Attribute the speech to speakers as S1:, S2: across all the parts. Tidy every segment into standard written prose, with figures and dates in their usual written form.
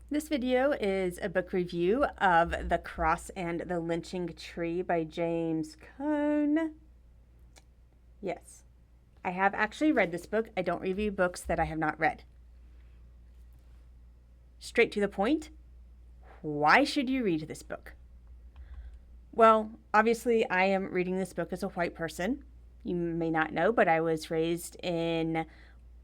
S1: This video is a book review of The Cross and the Lynching Tree by James Cone. Yes, I have actually read this book. I don't review books that I have not read. Straight to the point, why should you read this book? Well, obviously I am reading this book as a white person. You may not know, but I was raised in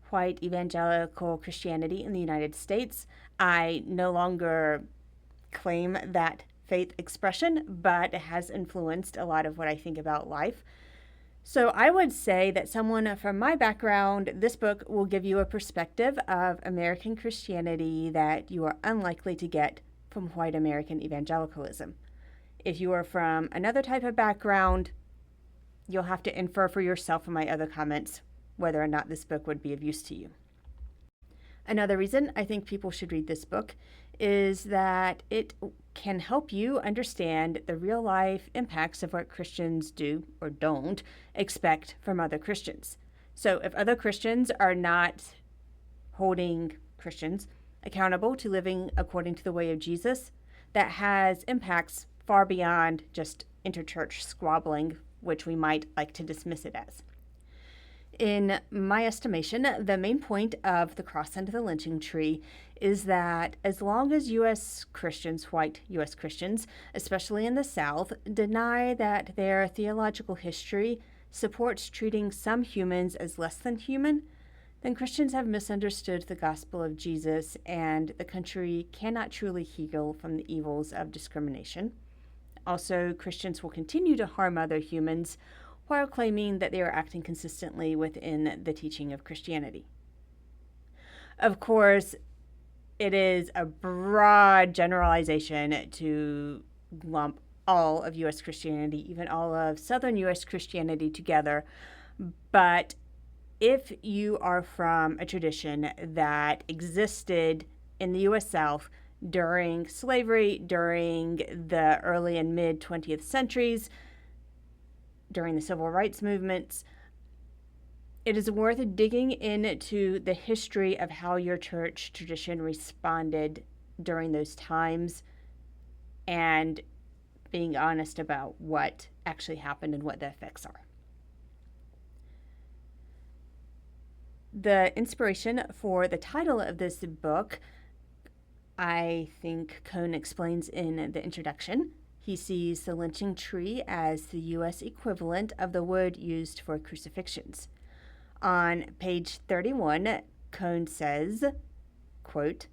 S1: white evangelical Christianity in the United States. I no longer claim that faith expression, but it has influenced a lot of what I think about life. So I would say that someone from my background, this book will give you a perspective of American Christianity that you are unlikely to get from white American evangelicalism. If you are from another type of background, you'll have to infer for yourself from my other comments whether or not this book would be of use to you. Another reason I think people should read this book is that it can help you understand the real life impacts of what Christians do or don't expect from other Christians. So if other Christians are not holding Christians accountable to living according to the way of Jesus, that has impacts far beyond just interchurch squabbling, which we might like to dismiss it as. In my estimation, the main point of The Cross and the Lynching Tree is that as long as U.S. Christians, white U.S. Christians, especially in the South, deny that their theological history supports treating some humans as less than human, then Christians have misunderstood the gospel of Jesus, and the country cannot truly heal from the evils of discrimination. Also, Christians will continue to harm other humans while claiming that they are acting consistently within the teaching of Christianity. Of course, it is a broad generalization to lump all of U.S. Christianity, even all of Southern U.S. Christianity together, but if you are from a tradition that existed in the U.S. South during slavery, during the early and mid 20th centuries, during the civil rights movements, it is worth digging into the history of how your church tradition responded during those times and being honest about what actually happened and what the effects are. The inspiration for the title of this book, I think Cone explains in the introduction. He sees the lynching tree as the U.S. equivalent of the wood used for crucifixions. On page 31, Cone says, quote,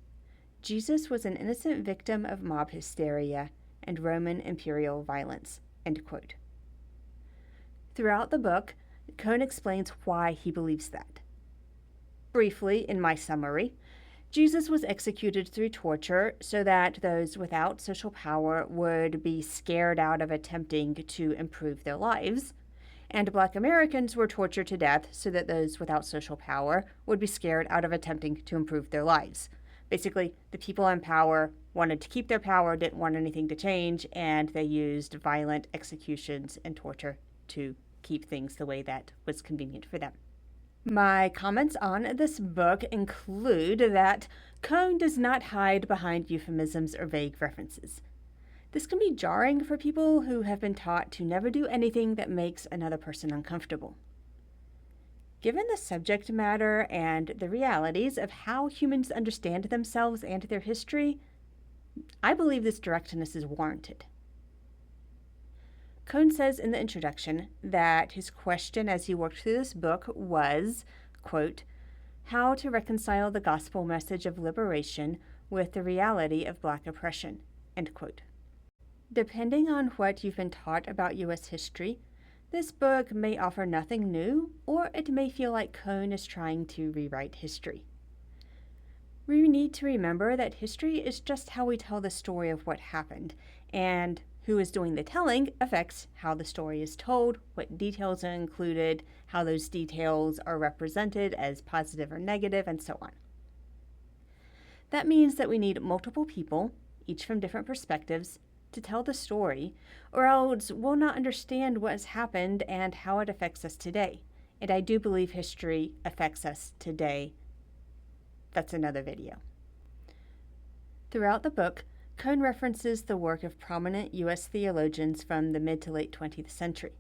S1: "Jesus was an innocent victim of mob hysteria and Roman imperial violence," end quote. Throughout the book, Cone explains why he believes that. Briefly, in my summary, Jesus was executed through torture so that those without social power would be scared out of attempting to improve their lives, and Black Americans were tortured to death so that those without social power would be scared out of attempting to improve their lives. Basically, the people in power wanted to keep their power, didn't want anything to change, and they used violent executions and torture to keep things the way that was convenient for them. My comments on this book include that Cone does not hide behind euphemisms or vague references. This can be jarring for people who have been taught to never do anything that makes another person uncomfortable. Given the subject matter and the realities of how humans understand themselves and their history, I believe this directness is warranted. Cone says in the introduction that his question as he worked through this book was, quote, "how to reconcile the gospel message of liberation with the reality of Black oppression," end quote. Depending on what you've been taught about U.S. history, this book may offer nothing new, or it may feel like Cone is trying to rewrite history. We need to remember that history is just how we tell the story of what happened, and who is doing the telling affects how the story is told, what details are included, how those details are represented as positive or negative, and so on. That means that we need multiple people, each from different perspectives, to tell the story, or else we'll not understand what has happened and how it affects us today. And I do believe history affects us today. That's another video. Throughout the book, Cone references the work of prominent U.S. theologians from the mid to late 20th century.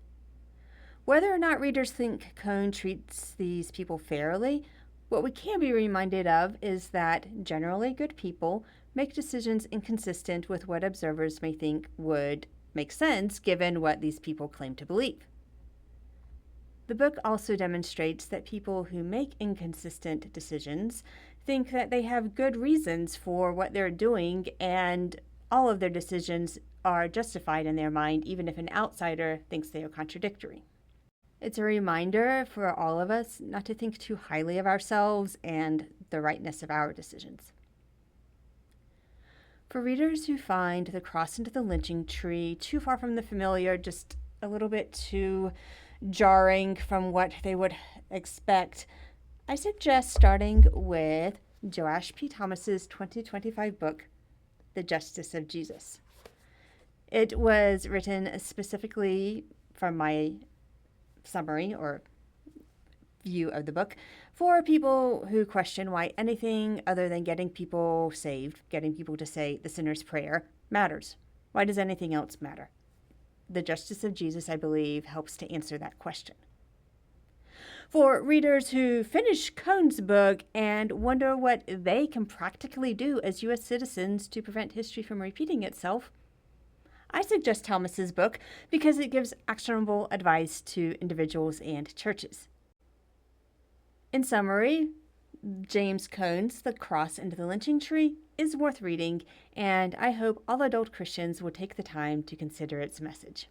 S1: Whether or not readers think Cone treats these people fairly, what we can be reminded of is that generally good people make decisions inconsistent with what observers may think would make sense given what these people claim to believe. The book also demonstrates that people who make inconsistent decisions think that they have good reasons for what they're doing, and all of their decisions are justified in their mind, even if an outsider thinks they are contradictory. It's a reminder for all of us not to think too highly of ourselves and the rightness of our decisions. For readers who find The Cross into the Lynching Tree too far from the familiar, just a little bit too jarring from what they would expect, I suggest starting with Joash P. Thomas's 2025 book, The Justice of Jesus. It was written specifically from my summary or view of the book for people who question why anything other than getting people saved, getting people to say the sinner's prayer, matters. Why does anything else matter? The Justice of Jesus, I believe, helps to answer that question. For readers who finish Cone's book and wonder what they can practically do as U.S. citizens to prevent history from repeating itself, I suggest Thomas's book because it gives actionable advice to individuals and churches. In summary, James Cone's The Cross into the Lynching Tree is worth reading, and I hope all adult Christians will take the time to consider its message.